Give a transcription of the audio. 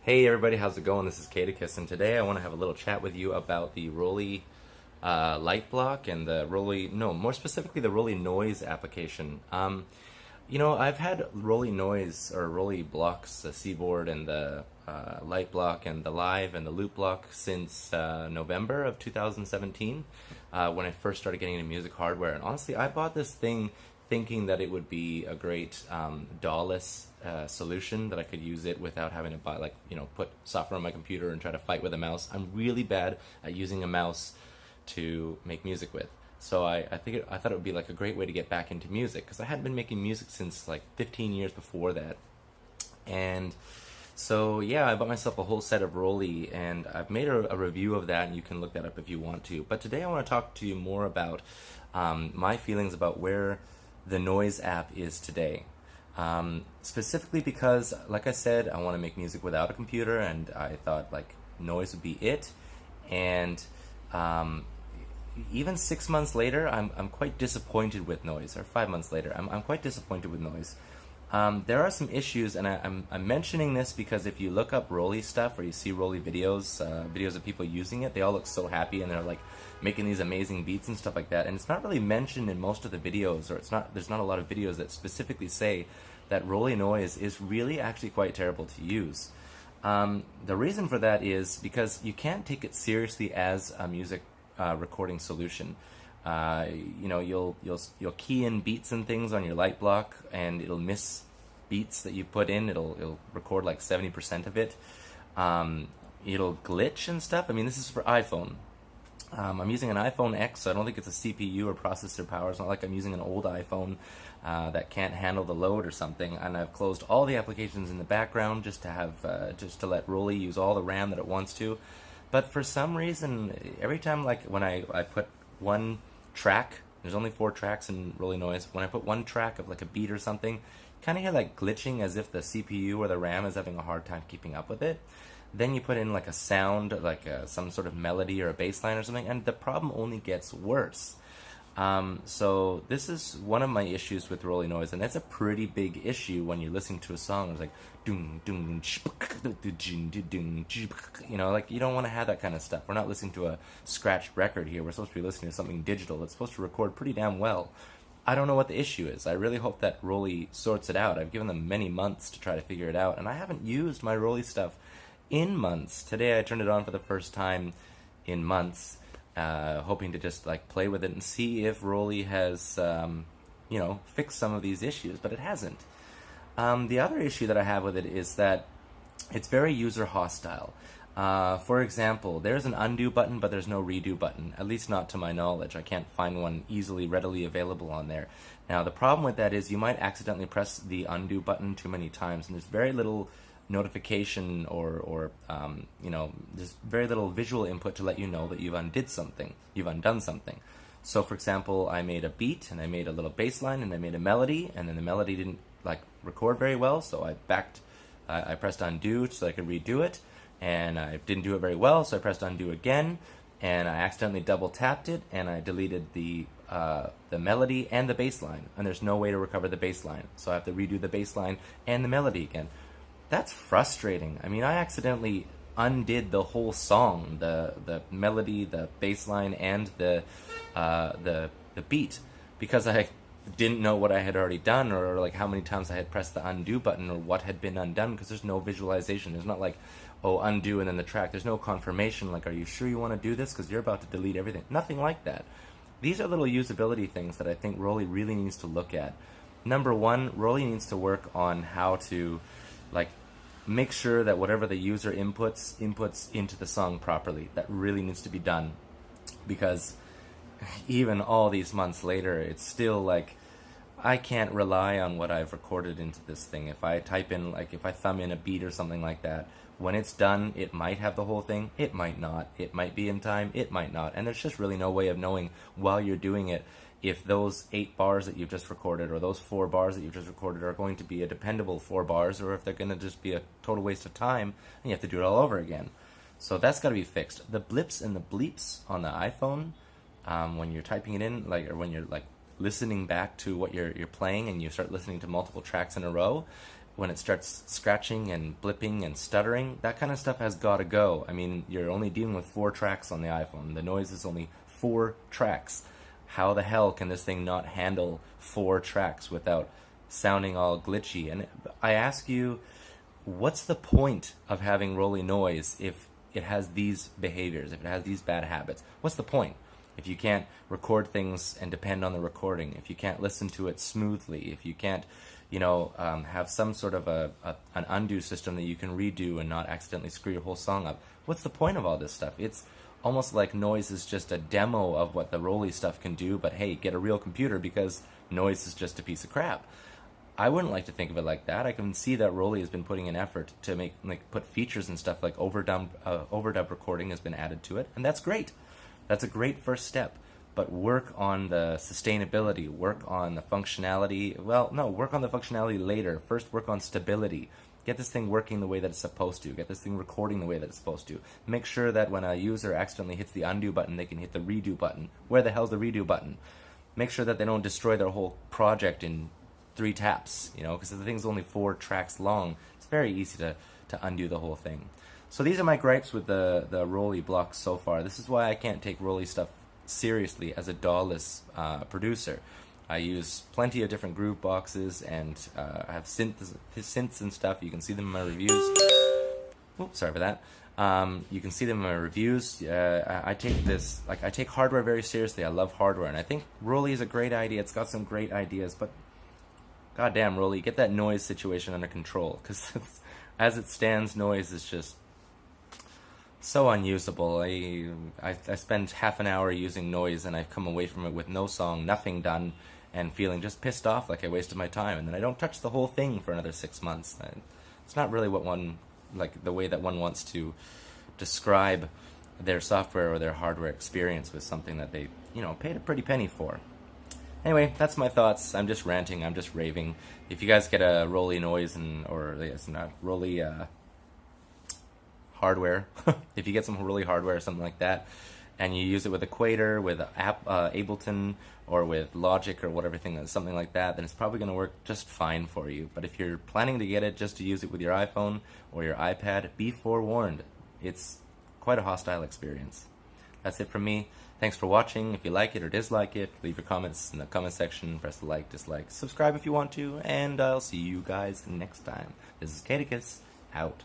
Hey everybody, how's it going? This is Katicus, and today I want to have a little chat with you about the Roli light block and the Roli, no, more specifically the Roli noise application. I've had Roli noise or Roli blocks, the Seaboard and the light block and the live and the loop block since November of 2017 when I first started getting into music hardware. And honestly, I bought this thing thinking that it would be a great Dawless solution, that I could use it without having to buy, put software on my computer and try to fight with a mouse. I'm really bad at using a mouse to make music with. So I thought it would be like a great way to get back into music, because I hadn't been making music since like 15 years before that. And so yeah, I bought myself a whole set of Roli, and I've made a review of that, and you can look that up if you want to. But today I want to talk to you more about my feelings about where the Noise app is today. Specifically because, like I said, I want to make music without a computer, and I thought like Noise would be it. And even 6 months later, I'm quite disappointed with Noise, or 5 months later, I'm quite disappointed with Noise. There are some issues, and I'm mentioning this because if you look up Roli stuff, or you see Roli videos, videos of people using it, they all look so happy, and they're like making these amazing beats and stuff like that. And it's not really mentioned in most of the videos, or there's not a lot of videos that specifically say that Roli noise is really actually quite terrible to use. The reason for that is because you can't take it seriously as a music recording solution. You'll key in beats and things on your light block, and it'll miss beats that you put in. It'll record like 70% of it. It'll glitch and stuff. I mean, this is for iPhone. I'm using an iPhone X, so I don't think it's a CPU or processor power. It's not like I'm using an old iPhone that can't handle the load or something. And I've closed all the applications in the background just to let Roli use all the RAM that it wants to. But for some reason, every time, like when I put one track, there's only 4 tracks in Roli noise. When I put one track of like a beat or something, kind of hear like glitching, as if the CPU or the RAM is having a hard time keeping up with it. Then you put in like a sound, like some sort of melody or a bass line or something, and the problem only gets worse. So this is one of my issues with Roli noise, and that's a pretty big issue when you're listening to a song. It's like doom doom, like you don't want to have that kind of stuff. We're not listening to a scratched record here. We're supposed to be listening to something digital that's supposed to record pretty damn well. I don't know what the issue is. I really hope that Roli sorts it out. I've given them many months to try to figure it out, and I haven't used my Roli stuff in months. Today I turned it on for the first time in months, hoping to just like play with it and see if Roli has fixed some of these issues, but it hasn't. The other issue that I have with it is that it's very user hostile. For example, there's an undo button, but there's no redo button, at least not to my knowledge. I can't find one readily available on there. Now the problem with that is you might accidentally press the undo button too many times, and there's very little notification or there's very little visual input to let you know that you've undone something. So for example, I made a beat, and I made a little bass line, and I made a melody, and then the melody didn't like record very well, so I pressed undo so I could redo it, and I didn't do it very well, so I pressed undo again, and I accidentally double tapped it, and I deleted the melody and the bass line, and there's no way to recover the bass line, so I have to redo the bass line and the melody again. That's frustrating. I mean, I accidentally undid the whole song, the melody, the bass line, and the beat, because I didn't know what I had already done, or like how many times I had pressed the undo button, or what had been undone, because there's no visualization. There's not like, oh, undo and then the track. There's no confirmation, like, are you sure you want to do this, because you're about to delete everything. Nothing like that. These are little usability things that I think Roli really needs to look at. Number one, Roli needs to work on how to like make sure that whatever the user inputs into the song properly. That really needs to be done, because even all these months later, it's still like I can't rely on what I've recorded into this thing. If I type in, like if I thumb in a beat or something like that, when it's done, it might have the whole thing, it might not. It might be in time, it might not. And there's just really no way of knowing while you're doing it if those 8 bars that you've just recorded, or those 4 bars that you've just recorded, are going to be a dependable 4 bars, or if they're going to just be a total waste of time and you have to do it all over again. So that's got to be fixed. The blips and the bleeps on the iPhone, when you're typing it in, like, or when you're like listening back to what you're playing, and you start listening to multiple tracks in a row, when it starts scratching and blipping and stuttering, that kind of stuff has got to go. I mean, you're only dealing with 4 tracks on the iPhone. The noise is only 4 tracks. How the hell can this thing not handle 4 tracks without sounding all glitchy? And I ask you, what's the point of having Roli noise if it has these behaviors, if it has these bad habits? What's the point? If you can't record things and depend on the recording, if you can't listen to it smoothly, if you can't, have some sort of an undo system that you can redo and not accidentally screw your whole song up, what's the point of all this stuff? It's almost like noise is just a demo of what the Roli stuff can do, but hey, get a real computer because noise is just a piece of crap. I wouldn't like to think of it like that. I can see that Roli has been putting an effort to put features and stuff like overdub recording has been added to it, and that's great. That's a great first step. But work on the sustainability, work on the functionality. Well, no, work on the functionality later. First, work on stability. Get this thing working the way that it's supposed to. Get this thing recording the way that it's supposed to. Make sure that when a user accidentally hits the undo button, they can hit the redo button. Where the hell's the redo button? Make sure that they don't destroy their whole project in 3 taps, because the thing's only 4 tracks long. It's very easy to undo the whole thing. So these are my gripes with the Roli Blocks so far. This is why I can't take Roli stuff seriously as a Dawless producer. I use plenty of different groove boxes and I have synths and stuff. You can see them in my reviews. Oops, sorry for that. You can see them in my reviews. I take hardware very seriously. I love hardware, and I think Roli is a great idea. It's got some great ideas, but goddamn, Roli, get that noise situation under control, because as it stands, noise is just so unusable. I spend half an hour using noise, and I come away from it with no song, nothing done, and feeling just pissed off, like I wasted my time, and then I don't touch the whole thing for another 6 months. It's not really the way that one wants to describe their software or their hardware experience with something that they, paid a pretty penny for. Anyway, that's my thoughts. I'm just ranting. I'm just raving. If you guys get a Roli noise Roli hardware, if you get some Roli hardware or something like that, and you use it with Equator, with Ableton, or with Logic or something like that, then it's probably going to work just fine for you. But if you're planning to get it just to use it with your iPhone or your iPad, be forewarned. It's quite a hostile experience. That's it from me. Thanks for watching. If you like it or dislike it, leave your comments in the comment section. Press the like, dislike, subscribe if you want to, and I'll see you guys next time. This is Caticus, out.